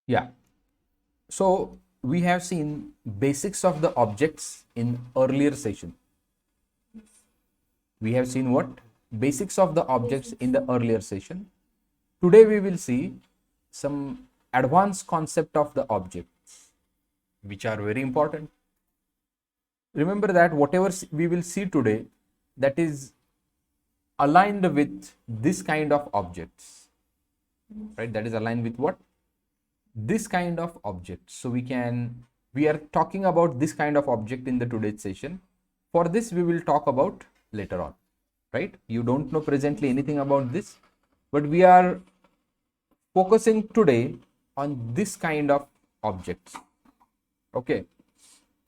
Yeah. So we have seen basics of the objects in earlier session. We have seen what? Basics of the objects in the earlier session. Today we will see some advanced concept of the objects, which are very important. Remember that whatever we will see today, that is aligned with this kind of objects, right? That is aligned with what? This kind of object. So we are talking about this kind of object in the today's session. For this we will talk about later on, right? You don't know presently anything about this, but we are focusing today on this kind of objects. Okay,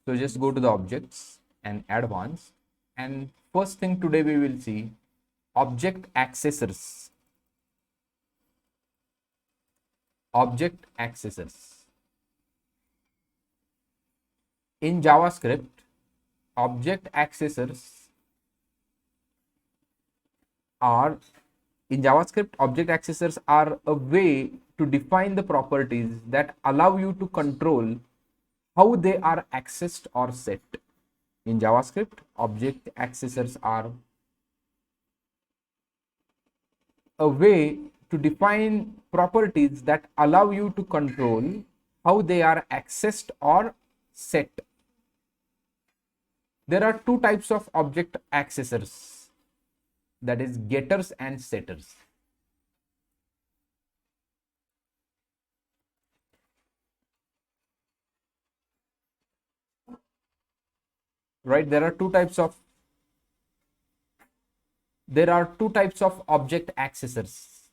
so just go to the objects and advanced, and first thing today we will see object accessors. Object accessors. In JavaScript, object accessors are a way to define the properties that allow you to control how they are accessed or set. In JavaScript, object accessors are a way to define properties that allow you to control how they are accessed or set. There are two types of object accessors, that is getters and setters. Right, there are two types of object accessors,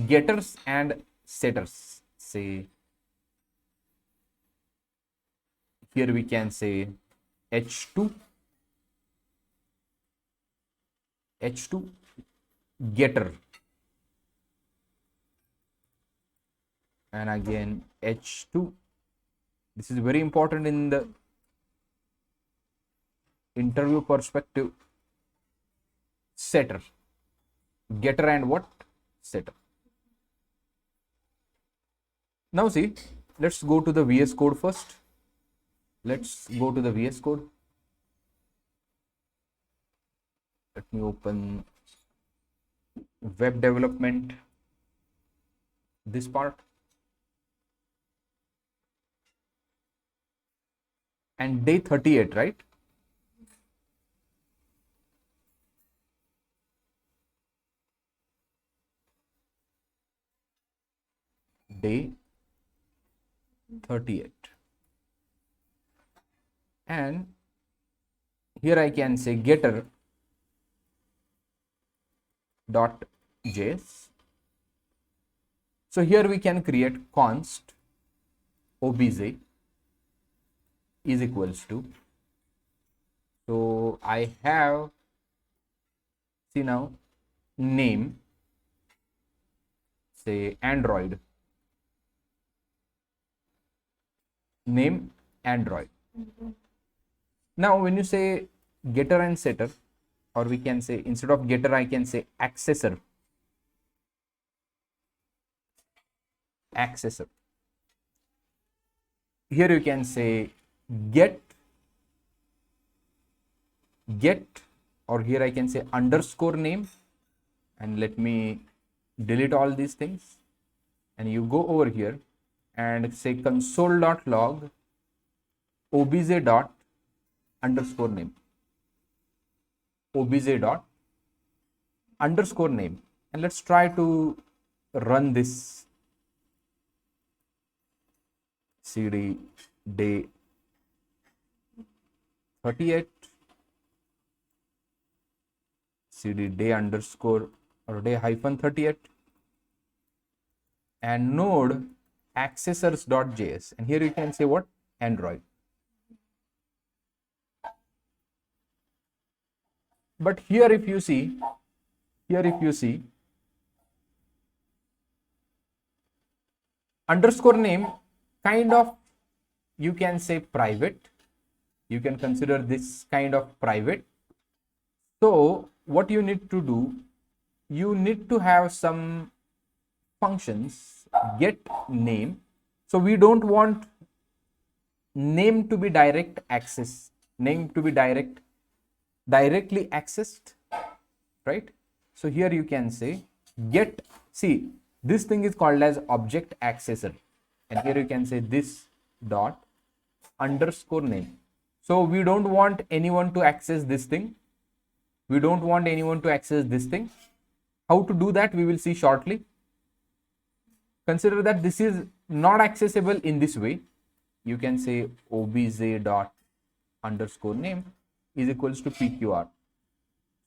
getters and setters. Say here we can say h2 getter, and again h2. This is very important in the interview perspective. Setter, getter and what? Setter. Now see, let's go to the VS Code first. Let's go to the VS Code. Let me open web development, this part, and day 38, right? Day 38, and here I can say getter dot js. So here we can create const obj is equals to, so I have, see now, name, say Android, name Android. Now when you say getter and setter, or we can say instead of getter I can say accessor. Here you can say get, or here I can say underscore name, and let me delete all these things, and you go over here and say console.log obj dot underscore name, obj dot underscore name, and let's try to run this. cd day 38, cd day underscore or day hyphen 38, and node accessors.js, and here you can say what? Android. But here if you see, underscore name kind of, you can say private, you can consider this kind of private. So what you need to do, you need to have some functions get name. So we don't want name to be direct access, name to be directly accessed, right? So here you can say get, see, this thing is called as object accessor, and here you can say this dot underscore name. So we don't want anyone to access this thing. We don't want anyone to access this thing. How to do that we will see shortly. Consider that this is not accessible in this way. You can say obj dot underscore name is equals to pqr.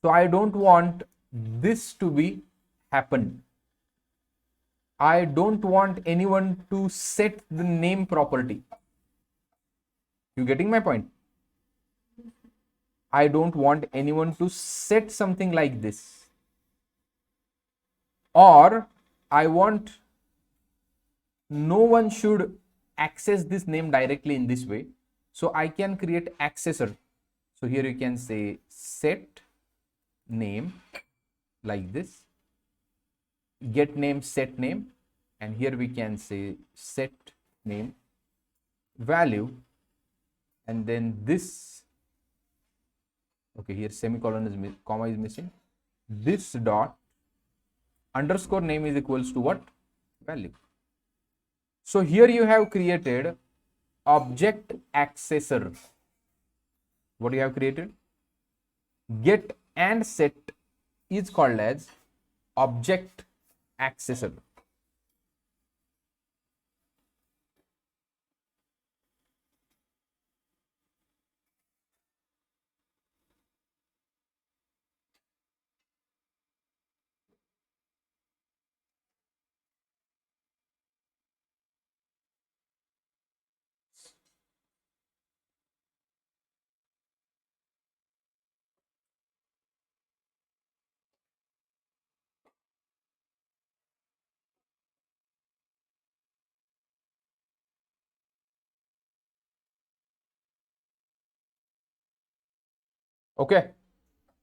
So I don't want this to be happen. I don't want anyone to set the name property. You getting my point? I don't want anyone to set something like this. Or I want no one should access this name directly in this way. So I can create accessor. So here you can say set name like this, get name, set name, and here we can say set name value, and then this, okay, here semicolon is comma is missing, this dot underscore name is equals to what? Value. So here you have created object accessor. What you have created? Get and set is called as object accessor. Okay,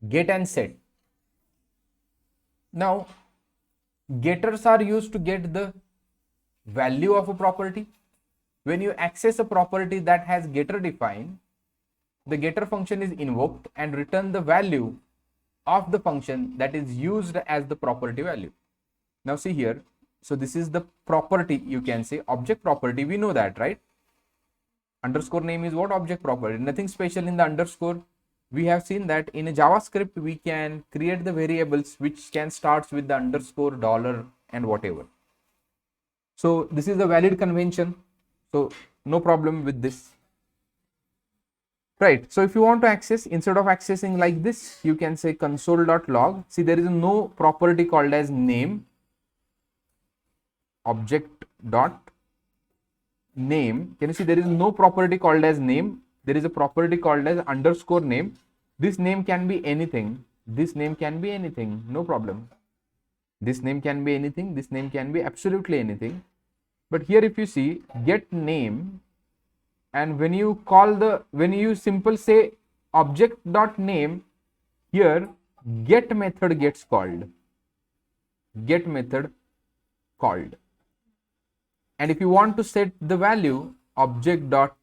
get and set. Now, getters are used to get the value of a property. When you access a property that has getter defined, the getter function is invoked and return the value of the function that is used as the property value. Now see here, so this is the property, you can say object property, we know that, right? Underscore name is what? Object property, nothing special in the underscore. We have seen that in a JavaScript we can create the variables which can start with the underscore, dollar, and whatever. So this is a valid convention, so no problem with this, right? So if you want to access, instead of accessing like this, you can say console.log. See, there is no property called as name, object dot name. Can you see there is no property called as name? There is a property called as underscore name. This name can be anything. This name can be anything, no problem. This name can be anything. This name can be absolutely anything. But here if you see get name, and when you call the, when you simple say object dot name, here get method gets called. Get method called. And if you want to set the value, object dot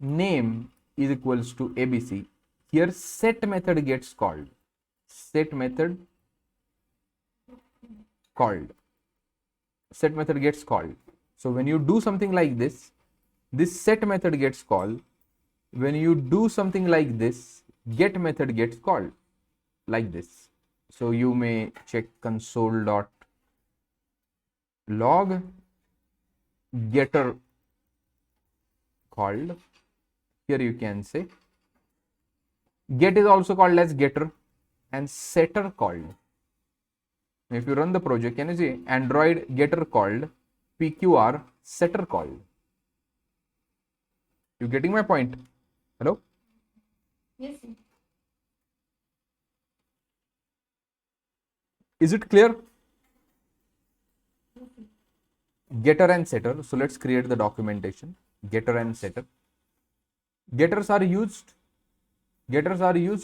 name is equals to abc, here set method gets called. Set method called. Set method gets called. So when you do something like this, this set method gets called. When you do something like this, get method gets called like this. So you may check console.log getter called. Here you can say get is also called as getter and setter called. If you run the project, can you see Android getter called, PQR setter called. You getting my point? Hello? Yes. Is it clear? Getter and setter. So let's create the documentation. Getter and setter. Getters are used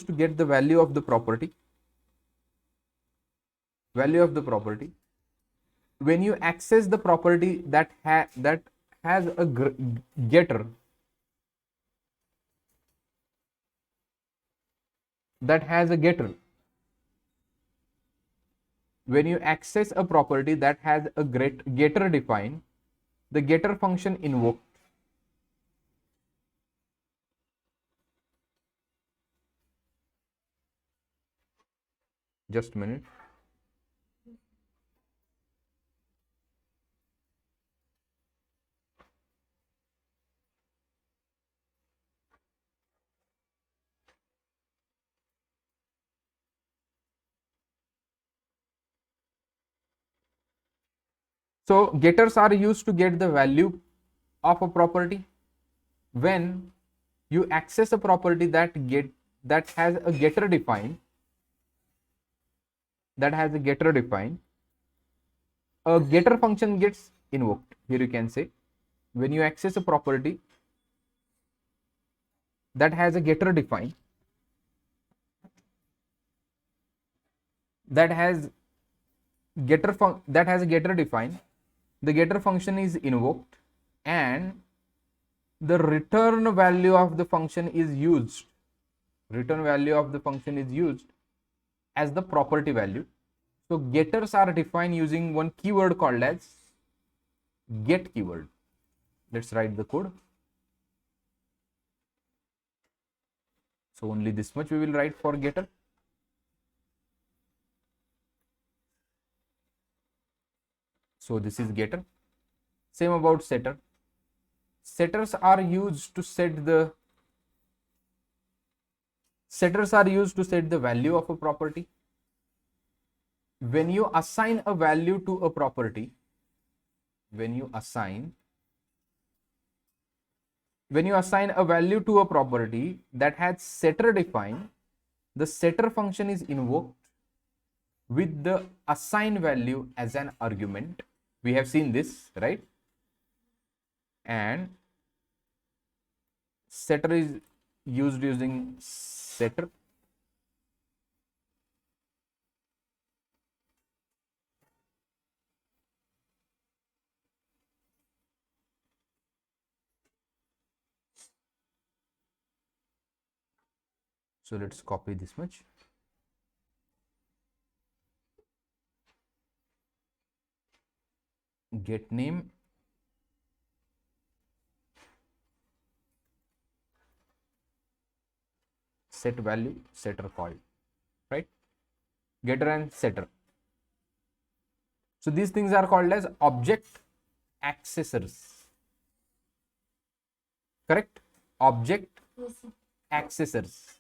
to get the value of the property. Value of the property. when you access the property that has a getter that has a getter when you access a property that has a getter defined, the getter function invoked. Just a minute. So getters are used to get the value of a property. When you access a property that has a getter defined, a getter function gets invoked. Here you can say, when you access a property that has a getter defined, that has a getter defined, the getter function is invoked, and the return value of the function is used. Return value of the function is used as the property value. So getters are defined using one keyword called as get keyword. Let's write the code. So only this much we will write for getter. So this is getter. Same about setter. Setters are used to set the value of a property. When you assign a value to a property, when you assign a value to a property that has setter defined, the setter function is invoked with the assigned value as an argument. We have seen this, right? And setter is used using setter. So let's copy this much. Get name, set value, setter called, right? Getter and setter. So these things are called as object accessors. Correct? Object accessors.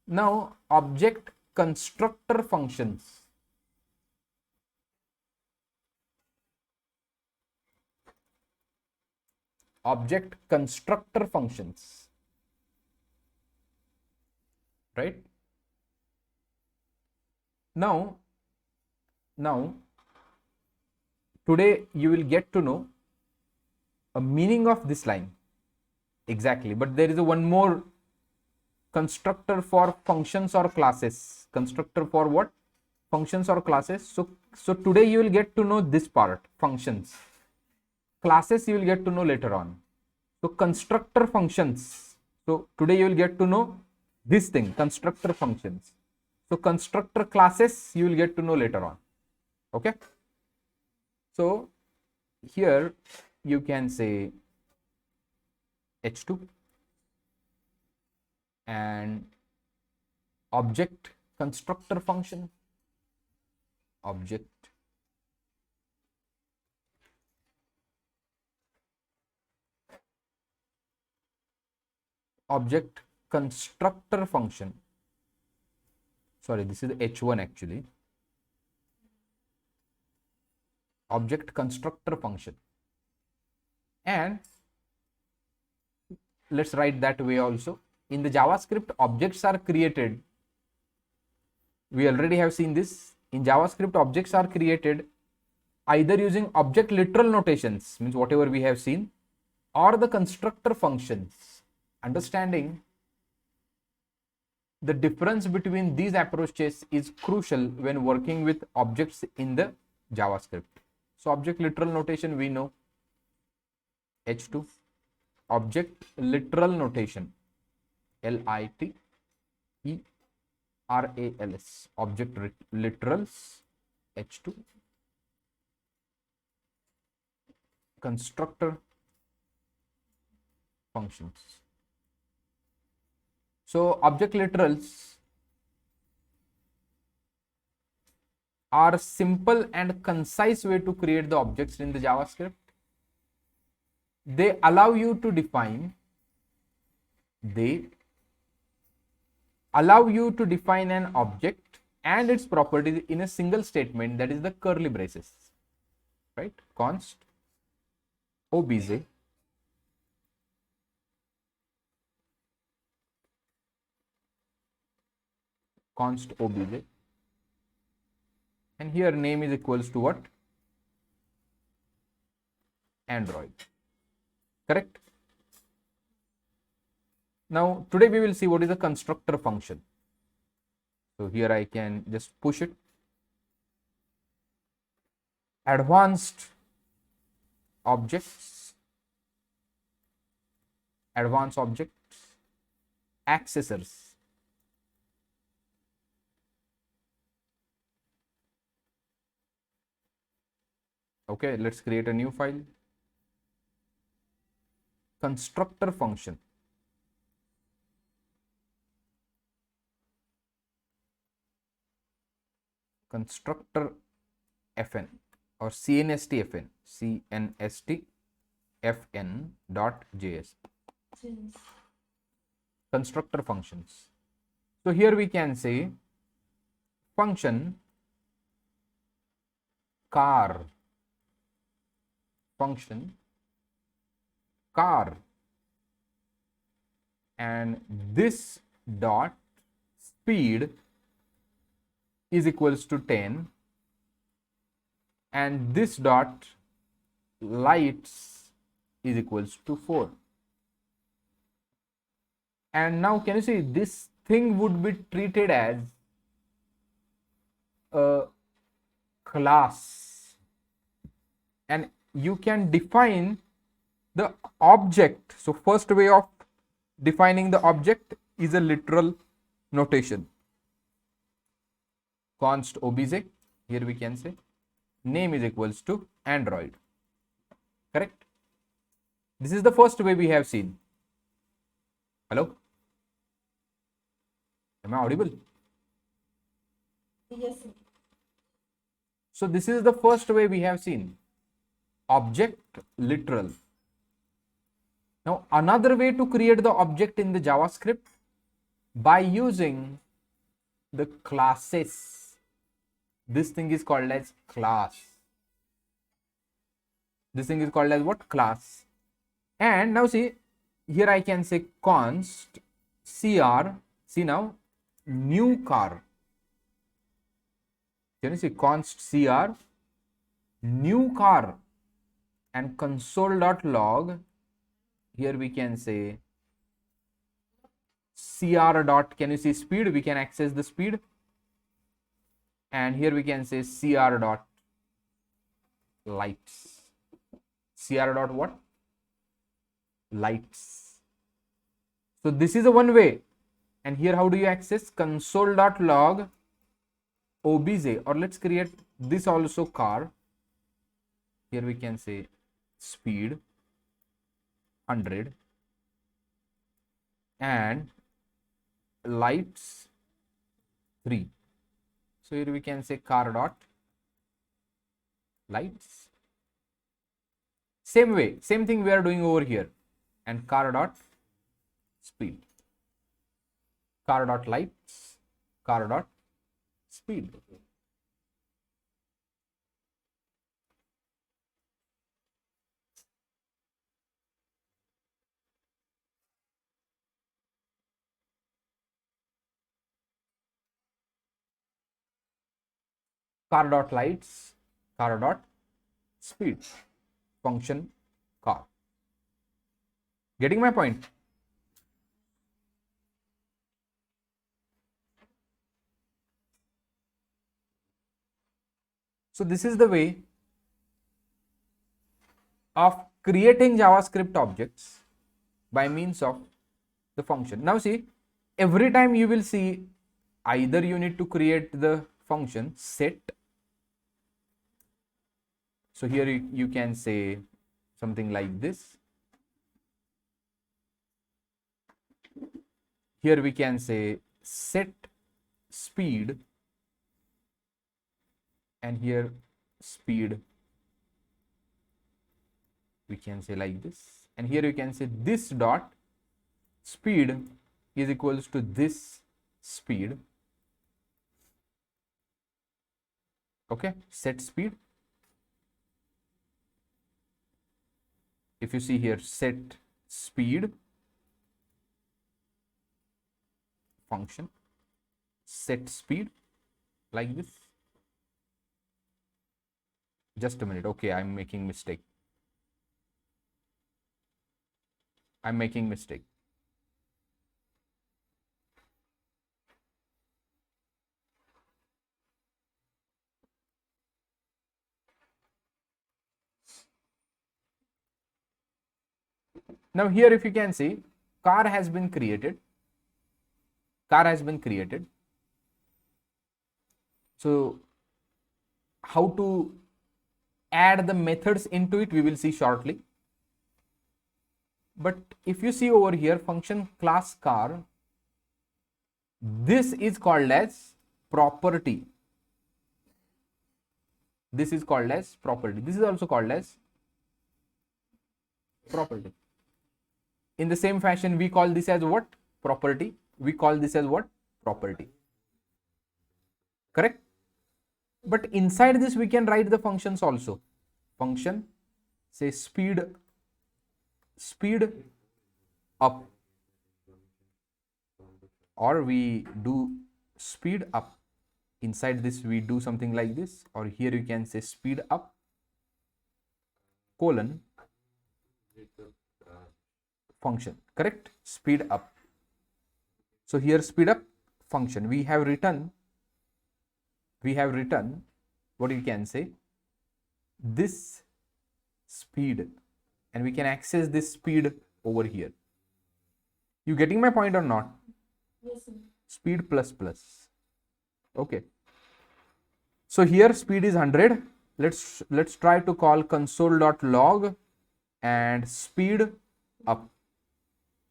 Now, object constructor functions. Object constructor functions, right? Now today you will get to know a meaning of this line exactly, but there is a one more constructor for functions or classes. Constructor for what? Functions or classes. So today you will get to know this part, functions. Classes you will get to know later on. So constructor functions. So today you will get to know this thing, constructor functions. So constructor classes you will get to know later on. Okay. So here you can say h2 and object constructor function, object constructor function. Sorry, this is h1 actually. Object constructor function, and let's write that way also. In the JavaScript, objects are created. We already have seen this. In JavaScript, objects are created either using object literal notations, means whatever we have seen, or the constructor functions. Understanding the difference between these approaches is crucial when working with objects in the JavaScript. So object literal notation we know H2. Object literal notation LITERALS. Object literals H2. Constructor functions. So object literals are simple and concise way to create the objects in the JavaScript. They allow you to define an object and its properties in a single statement, that is the curly braces, right? Const obj and here name is equals to what? Android. Correct? Now today we will see what is a constructor function. So here I can just push it. Advanced objects, accessors. Okay, let's create a new file. Constructor function. Constructor fn or cnstfn dot.js. Constructor functions. So here we can say function car, and this dot speed is equals to 10 and this dot lights is equals to 4. And now can you see this thing would be treated as a class and you can define the object. So first way of defining the object is a literal notation. Const obj, here we can say name is equals to Android. Correct? This is the first way we have seen. Hello? Am I audible? Yes, sir. So this is the first way we have seen. Object literal. Now another way to create the object in the JavaScript by using the classes. This thing is called as class. This thing is called as what? Class. And now see, here I can say const cr, see now, new car. Can you see const cr, new car, and console.log, here we can say cr dot, can you see speed, we can access the speed, and here we can say cr dot lights. Cr dot what? Lights. So this is a one way. And here how do you access? Console.log obj, or let's create this also car. Here we can say speed 100 and lights 3. So here we can say car dot lights. Same way, same thing we are doing over here, and car dot speed, car dot lights, car dot speed. Car dot lights, car dot speed, function car. Getting my point? So this is the way of creating JavaScript objects by means of the function. Now see, every time you will see either you need to create the function set. So here you can say something like this. Here we can say set speed, and here speed we can say like this, and here you can say this dot speed is equals to this speed. Okay, set speed. If you see here, set speed function, set speed like this. Just a minute. Okay, I'm making mistake. Now here if you can see, car has been created. So how to add the methods into it, we will see shortly. But if you see over here, function class car, this is called as property. This is called as property. This is also called as property. In the same fashion, we call this as what? Property. We call this as what? Property. Correct? But inside this, we can write the functions also. Function, say speed up, or we do speed up. Inside this, we do something like this, or here you can say speed up colon function. Correct? Speed up. So here speed up function, we have written what you can say, this speed, and we can access this speed over here. You getting my point or not? Yes, sir. Speed plus. Okay. So here speed is 100. Let's try to call console.log and speed up.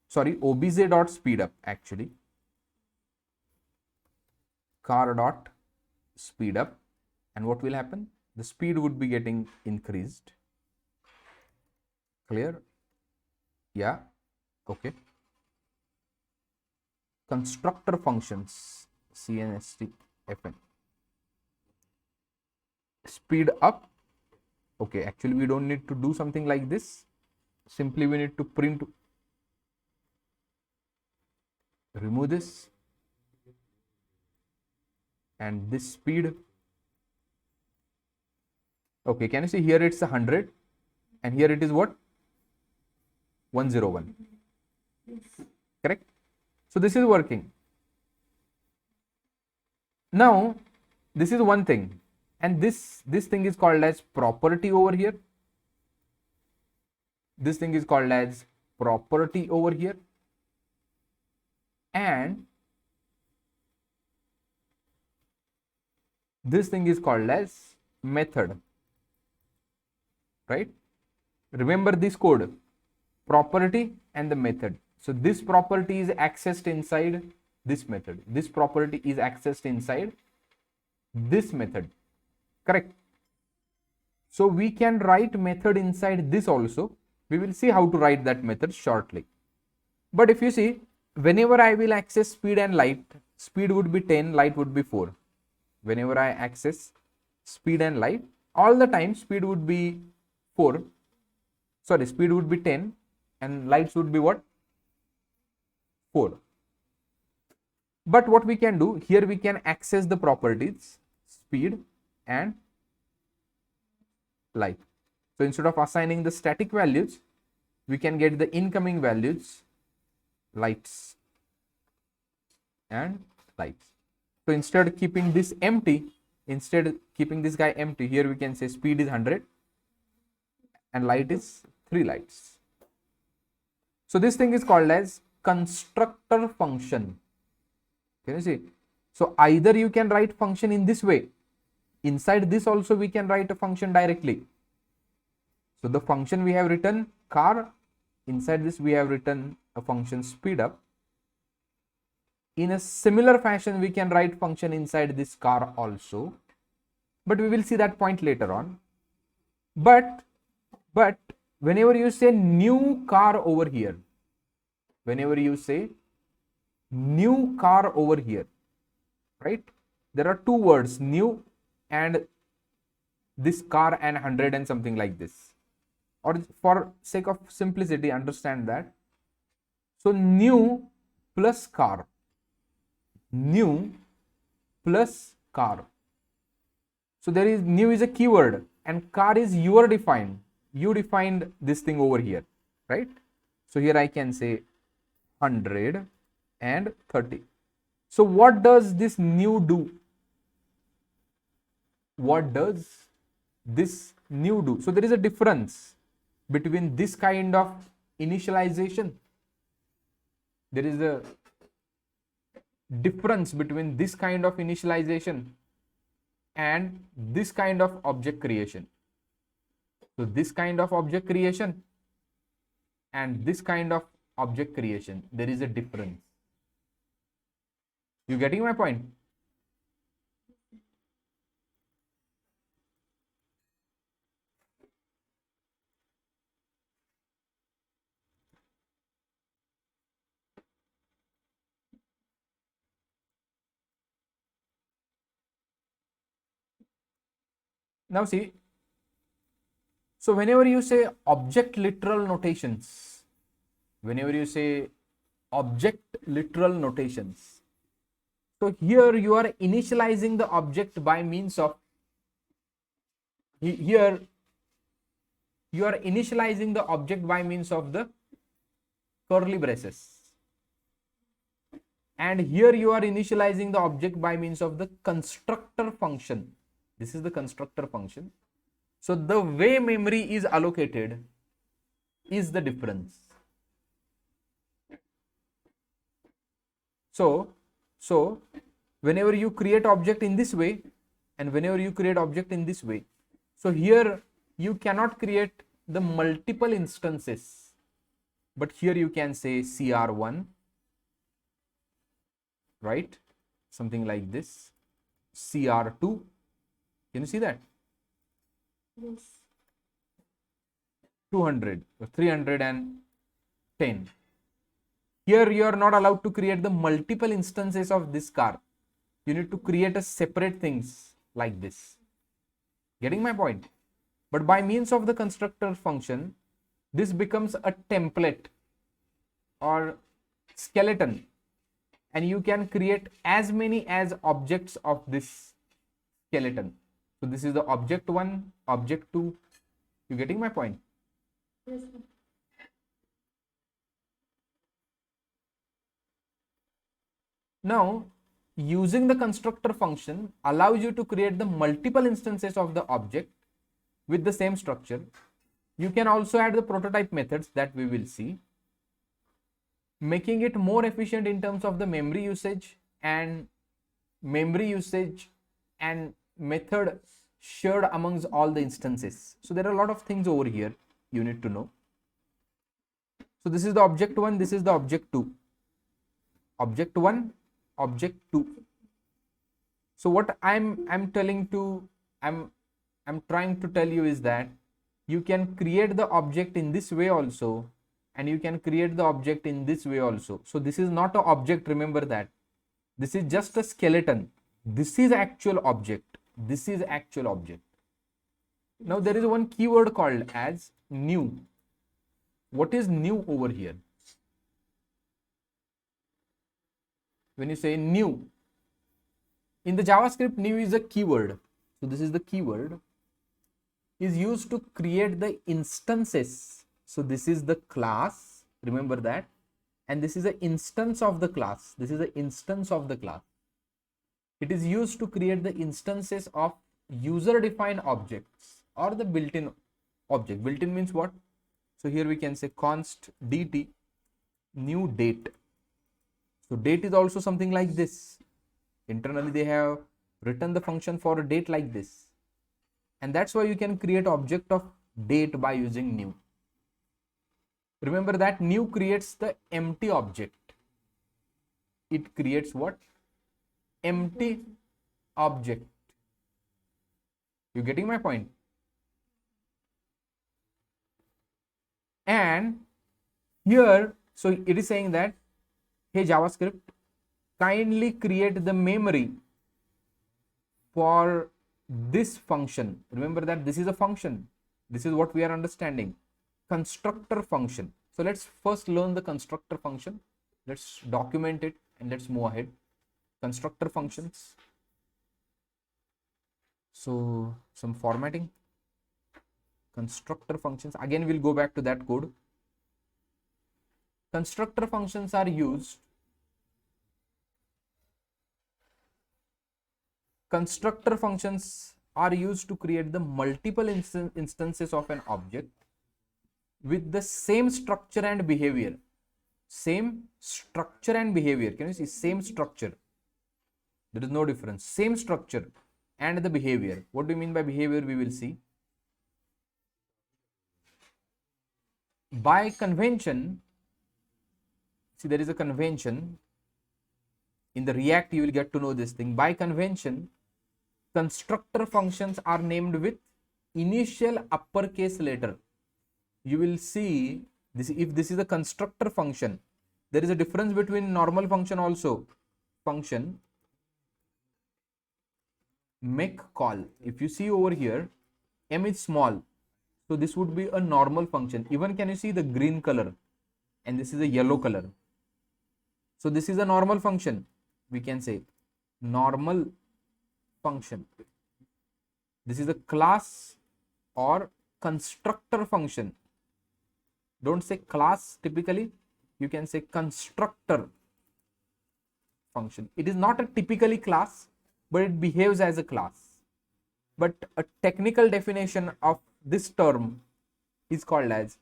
Sorry, obj.speedup actually. Car.speedup, and what will happen? The speed would be getting increased. Clear? Yeah. Okay. Constructor functions, CNSTFN. Speed up. Okay, actually we don't need to do something like this. Simply we need to print, remove this, and this speed. Okay, can you see here it's 100 and here it is what? 101. Correct? So this is working. Now this is one thing, and this thing is called as property over here. This thing is called as property over here, and this thing is called as method, right? Remember this code, property and the method. So this property is accessed inside this method. This property is accessed inside this method. Correct? So we can write method inside this also. We will see how to write that method shortly. But if you see, whenever I will access speed and light, speed would be 10, light would be 4. Whenever I access speed and light, all the time speed would be 4. Sorry, speed would be 10 and lights would be what? 4. But what we can do, here we can access the properties, speed and light. So instead of assigning the static values, we can get the incoming values, lights and lights. So instead keeping this empty, instead keeping this guy empty, here we can say speed is 100 and light is 3 lights. So this thing is called as constructor function. Can you see? So either you can write function in this way. Inside this also we can write a function directly. So the function we have written car, inside this we have written a function speed up. In a similar fashion we can write function inside this car also, but we will see that point later on. But whenever you say new car over here, whenever you say new car over here, right, there are two words, new and this car and 100 and something like this, or for sake of simplicity understand that. So new plus car, new plus car. So there is new is a keyword and car is your defined. You defined this thing over here, right? So here I can say 100 and 30. So what does this new do? What does this new do? So there is a difference between this kind of initialization. There is a difference between this kind of initialization and this kind of object creation. So this kind of object creation and this kind of object creation, there is a difference. You getting my point? Now see, so whenever you say object literal notations, whenever you say object literal notations, so here you are initializing the object by means of, here you are initializing the object by means of the curly braces, and here you are initializing the object by means of the constructor function. This is the constructor function. So the way memory is allocated is the difference. So whenever you create object in this way and whenever you create object in this way, so here you cannot create the multiple instances, but here you can say CR1, right? Something like this, CR2. Can you see that? Yes. 200 or 310. Here you are not allowed to create the multiple instances of this car. You need to create a separate things like this. Getting my point? But by means of the constructor function, this becomes a template or skeleton, and you can create as many as objects of this skeleton. So this is the object 1, object 2. You getting my point? Yes. Now, using the constructor function allows you to create the multiple instances of the object with the same structure. You can also add the prototype methods that we will see, making it more efficient in terms of the memory usage and method shared amongst all the instances. So there are a lot of things over here you need to know. So this is the object 1, this is the object 2. Object 1, object 2. So what I'm trying to tell you is that you can create the object in this way also, and you can create the object in this way also. So this is not an object, remember that. This is just a skeleton. This is actual object. This is actual object. Now there is one keyword called as new. What is new over here? When you say new, in the JavaScript, new is a keyword. So this is the keyword, is used to create the instances. So this is the class, remember that, and this is an instance of the class. This is the instance of the class. It is used to create the instances of user defined objects or the built-in object. Built-in means what? So here we can say const dt new date. So date is also something like this. Internally they have written the function for a date like this, and that's why you can create object of date by using new. Remember that new creates the empty object. It creates what? Empty object. You getting my point? And here, so it is saying that, hey JavaScript, kindly create the memory for this function. Remember that this is a function. This is what we are understanding. Constructor function. So let's first learn the constructor function. Let's document it and let's move ahead. Constructor functions. So some formatting. Constructor functions. Again, we'll go back to that code. Constructor functions are used. Constructor functions are used to create the multiple instances of an object with the same structure and behavior. Same structure and behavior. Can you see? Same structure. There is no difference. Same structure and the behavior. What do you mean by behavior? We will see. By convention, see, there is a convention. In the React, you will get to know this thing. By convention, constructor functions are named with initial uppercase letter. You will see this. If this is a constructor function, there is a difference between normal function also. Function make call. If you see over here, m is small, so this would be a normal function. Even can you see the green color, and this is a yellow color. So this is a normal function. We can say normal function. This is a class or constructor function. Don't say class typically. You can say constructor function. It is not a typically class, but it behaves as a class. But a technical definition of this term is called as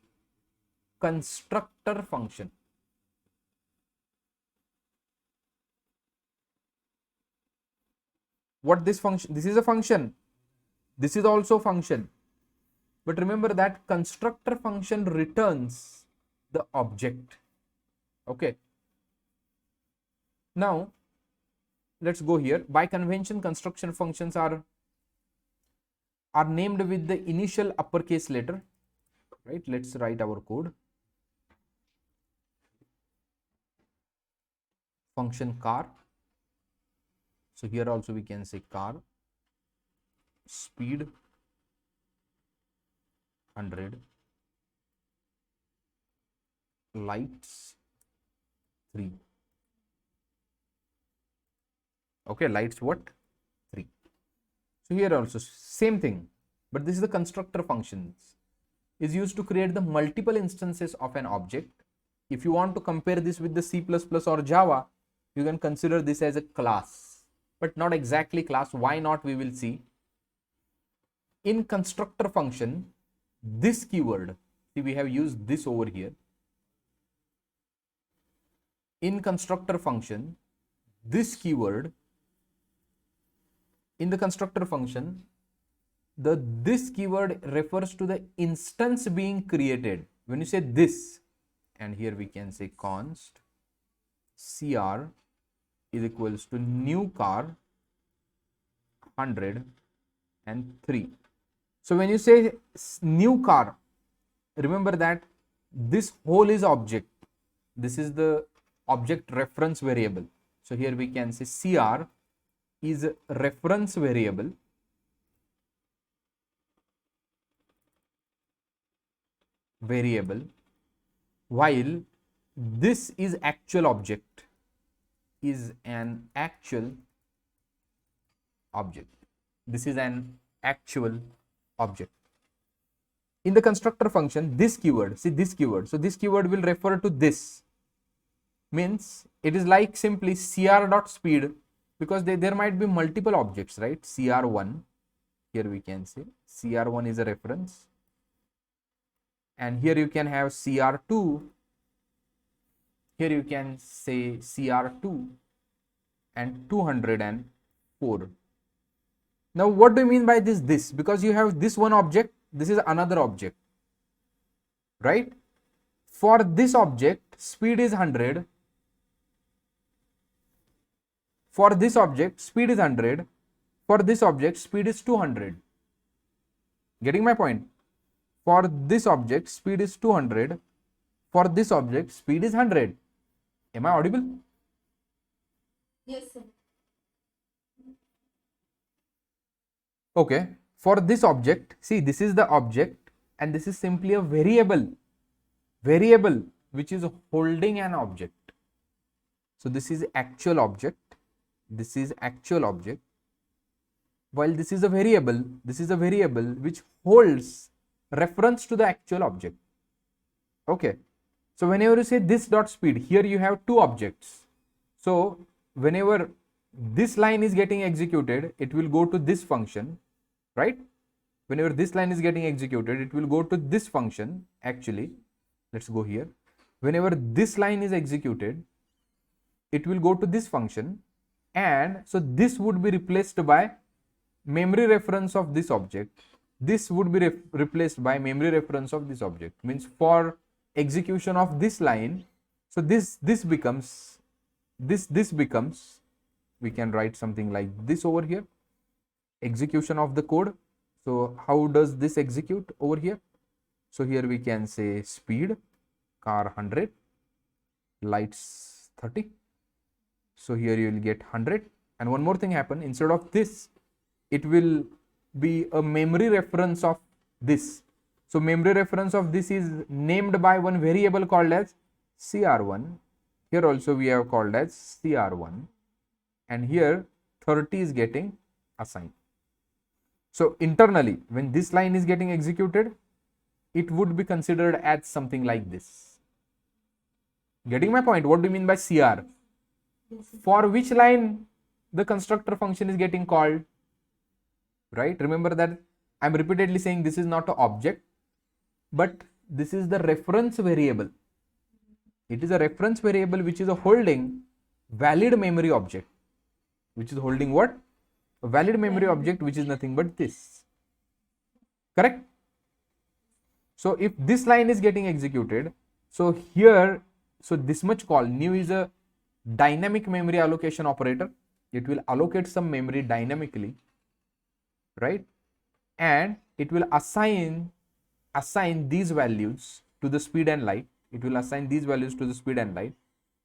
constructor function. What this function? This is a function. This is also function. But remember that constructor function returns the object. Okay. Now, let's go here. By convention, construction functions are named with the initial uppercase letter. Right? Let's write our code. Function car. So here also we can say car. Speed 100. Lights 3. Okay, lights what? 3. So here also same thing, but this is the constructor functions. Is used to create the multiple instances of an object. If you want to compare this with the C++ or Java, you can consider this as a class, but not exactly class. Why not? We will see. In constructor function, this keyword, see, we have used this over here. In constructor function, this keyword, in the constructor function, this keyword refers to the instance being created. When you say this, and here we can say const cr is equals to new car 103. So when you say new car, remember that this whole is object. This is the object reference variable. So here we can say cr is a reference variable while this is actual object, is an actual object. This is an actual object. In the constructor function, this keyword, see this keyword, so this keyword will refer to this, means it is like simply cr.speed, because there might be multiple objects, right? cr1, here we can say cr1 is a reference, and here you can have CR2, here you can say CR2 and 204. Now what do you mean by this? Because you have this one object, this is another object, right? For this object speed is 100, for this object speed is 100, for this object speed is 200. Getting my point? For this object speed is 200, for this object speed is 100. Am I audible? Yes, sir. Okay, for this object, see, this is the object and this is simply a variable which is holding an object. So this is actual object, this is actual object, while this is a variable which holds reference to the actual object. Okay, so whenever you say this dot speed, here you have two objects. So whenever this line is getting executed, it will go to this function, right? Whenever this line is getting executed, it will go to this function. Actually, let's go here. Whenever this line is executed, it will go to this function, and so this would be replaced by memory reference of this object. This would be replaced by memory reference of this object. Means for execution of this line, so this becomes, we can write something like this over here, execution of the code. So how does this execute over here? So here we can say speed car 100, lights 30. So here you will get 100, and one more thing happen, instead of this it will be a memory reference of this. So memory reference of this is named by one variable called as CR1. Here also we have called as CR1, and here 30 is getting assigned. So internally, when this line is getting executed, it would be considered as something like this. Getting my point? What do you mean by CR? Yes, sir. For which line the constructor function is getting called, right? Remember that I'm repeatedly saying this is not an object, but this is the reference variable. It is a reference variable which is a holding valid memory object, which is holding what? A valid memory object, which is nothing but this. Correct? So if this line is getting executed, so here, so this much call new is a dynamic memory allocation operator. It will allocate some memory dynamically, right? And it will assign these values to the speed and light. It will assign these values to the speed and light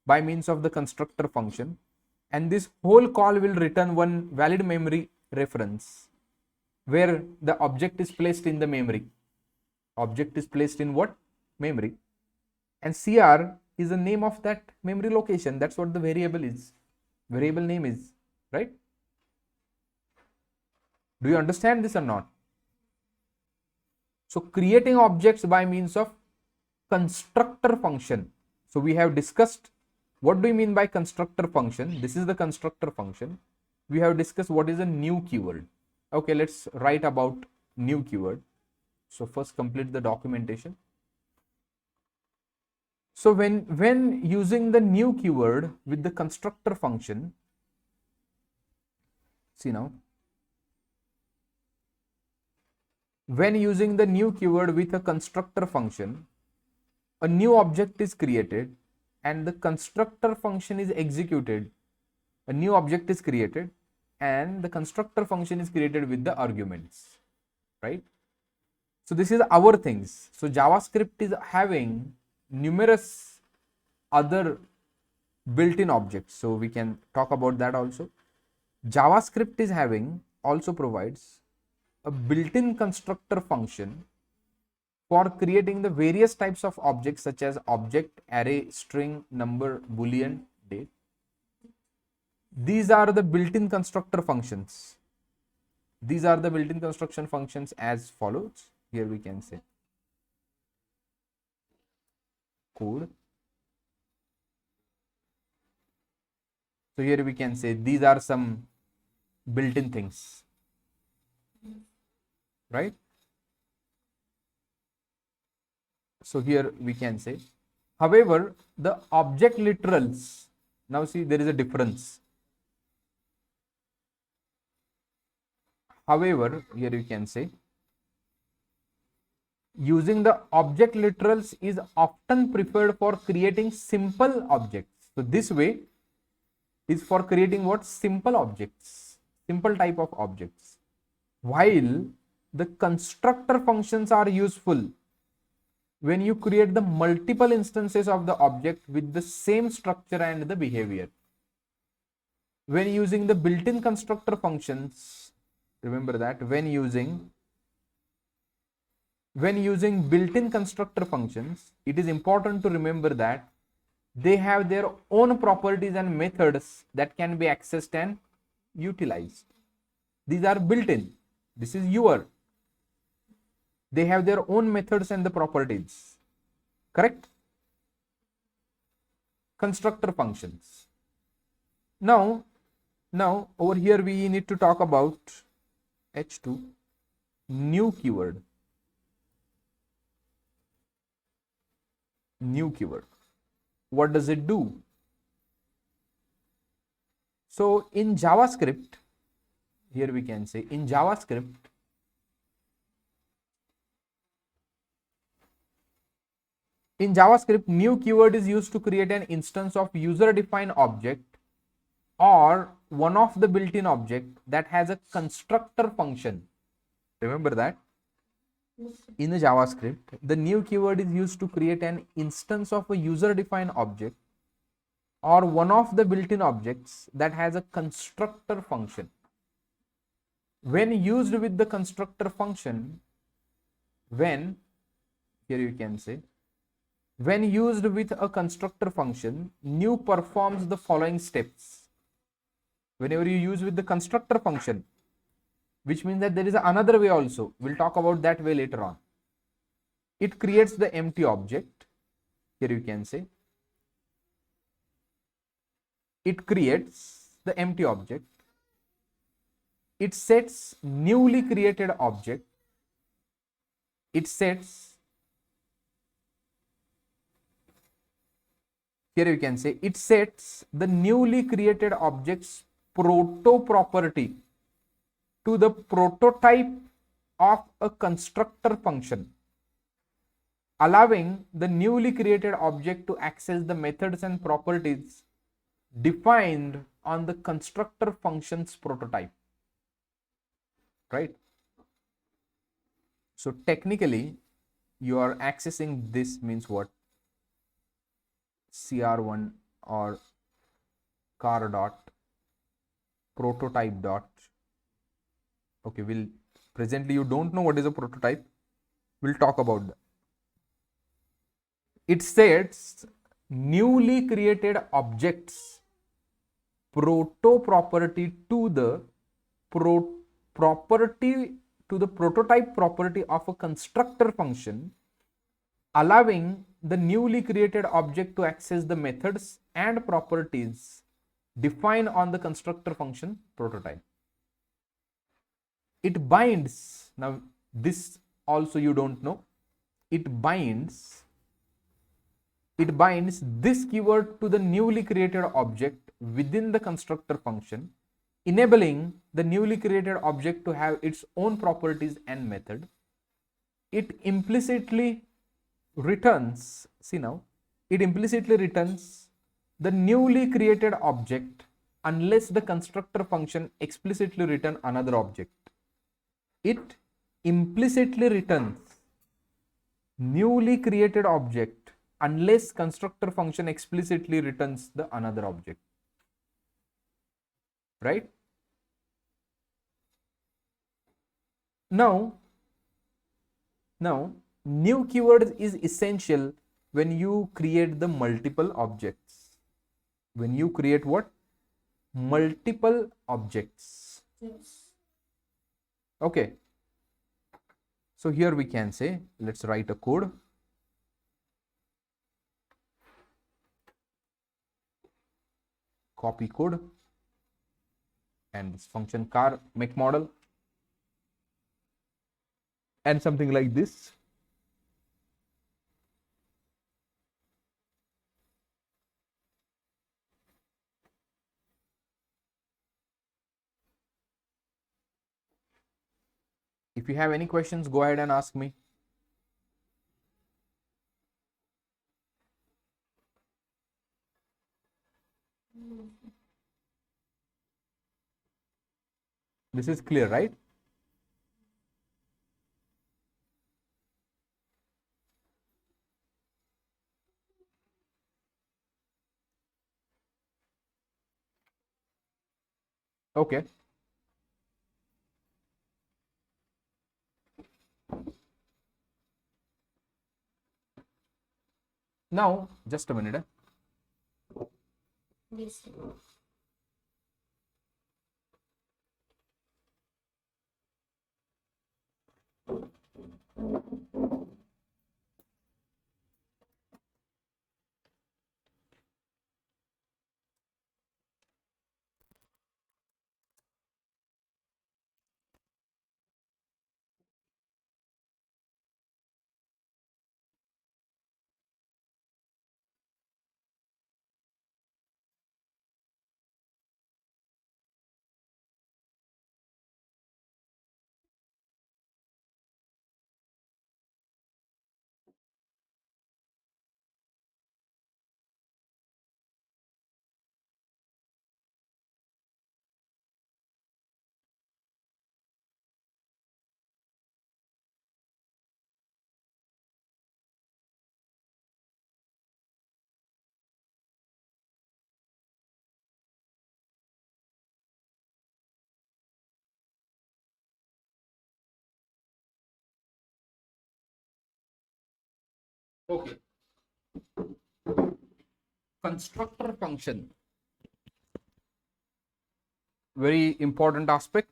by means of the constructor function, and this whole call will return one valid memory reference where the object is placed in the memory. Object is placed in what? Memory. And CR is the name of that memory location. That's what the variable is. Variable name is, right? Do you understand this or not? So creating objects by means of constructor function. So we have discussed what do you mean by constructor function. This is the constructor function. We have discussed what is a new keyword. Okay, let's write about new keyword. So first complete the documentation. So when using the new keyword with the constructor function, see now, when using the new keyword with a constructor function, a new object is created and the constructor function is executed. A new object is created and the constructor function is created with the arguments, right? So this is our things. So JavaScript is having numerous other built-in objects. So we can talk about that also. JavaScript is having, also provides a built-in constructor function for creating the various types of objects such as object, array, string, number, boolean, date. These are the built-in constructor functions. These are the built-in construction functions as follows. Here we can say code. So here we can say these are some built-in things, right? So here we can say, however, the object literals, now see there is a difference. However, here you can say, using the object literals is often preferred for creating simple objects. So this way is for creating what? Simple objects, simple type of objects. While the constructor functions are useful when you create the multiple instances of the object with the same structure and the behavior. When using the built-in constructor functions, remember that when using built-in constructor functions, it is important to remember that they have their own properties and methods that can be accessed and utilized. These are built-in. This is your. They have their own methods and the properties. Correct? Constructor functions. Now over here we need to talk about H2 new keyword. New keyword. What does it do? So in JavaScript, here we can say in JavaScript, new keyword is used to create an instance of user-defined object or one of the built-in object that has a constructor function. Remember that? In the JavaScript, the new keyword is used to create an instance of a user-defined object or one of the built-in objects that has a constructor function. When used with the constructor function, here you can say, when used with a constructor function, new performs the following steps. Whenever you use with the constructor function, which means that there is another way also. We'll talk about that way later on. It creates the empty object. Here you can say, it creates the empty object. It sets newly created object. It sets, here you can say, it sets the newly created object's proto property to the prototype of a constructor function, allowing the newly created object to access the methods and properties defined on the constructor function's prototype. Right? So technically, you are accessing this means what? CR1 or car dot prototype dot. Okay, presently you don't know what is a prototype. We'll talk about that. It sets newly created objects proto property to the prototype property of a constructor function, allowing the newly created object to access the methods and properties defined on the constructor function prototype. It binds, now this also you don't know, it binds this keyword to the newly created object within the constructor function, enabling the newly created object to have its own properties and method. It implicitly returns, see now, it implicitly returns the newly created object unless the constructor function explicitly return another object. It implicitly returns newly created object unless constructor function explicitly returns the another object. Right? Now new keyword is essential when you create the multiple objects. When you create what? Multiple objects. Yes. Okay. So here we can say, let's write a code. Copy code. And this function car make model. And something like this. If you have any questions, go ahead and ask me. This is clear, right? Okay. Now, just a minute. Yes, sir. Okay. Constructor function. Very important aspect.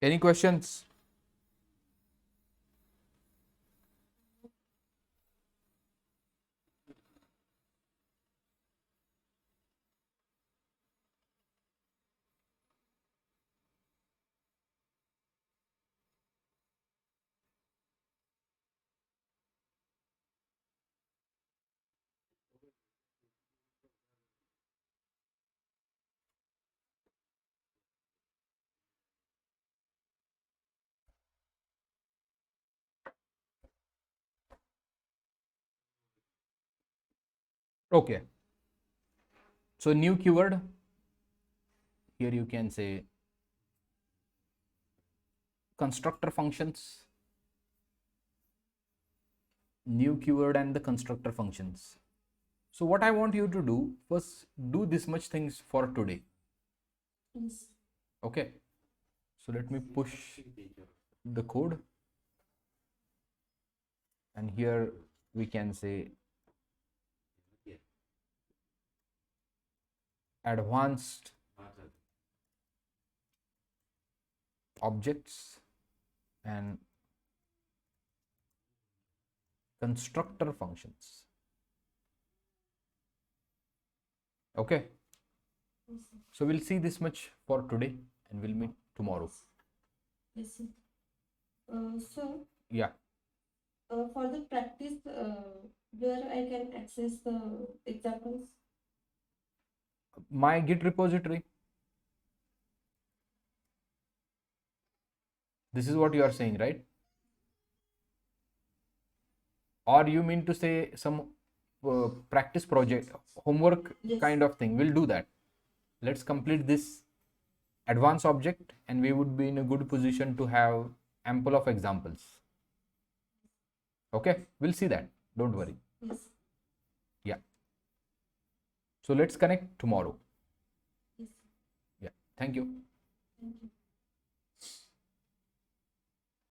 Any questions? Okay. So new keyword. Here you can say constructor functions. New keyword and the constructor functions. So what I want you to do, first do this much things for today. Yes. Okay. So let me push the code. And here we can say advanced objects and constructor functions. Okay. Yes, sir. So we'll see this much for today and we'll meet tomorrow. Yes, sir. So, Yeah. for the practice, where I can access the examples? My Git repository. This is what you are saying, right? Or you mean to say some practice project, homework Yes. kind of thing? We'll do that. Let's complete this advanced object and we would be in a good position to have ample of examples. Okay, we'll see that. Don't worry. Yes. Yeah. So let's connect tomorrow. Yes. Yeah. Thank you. Thank you.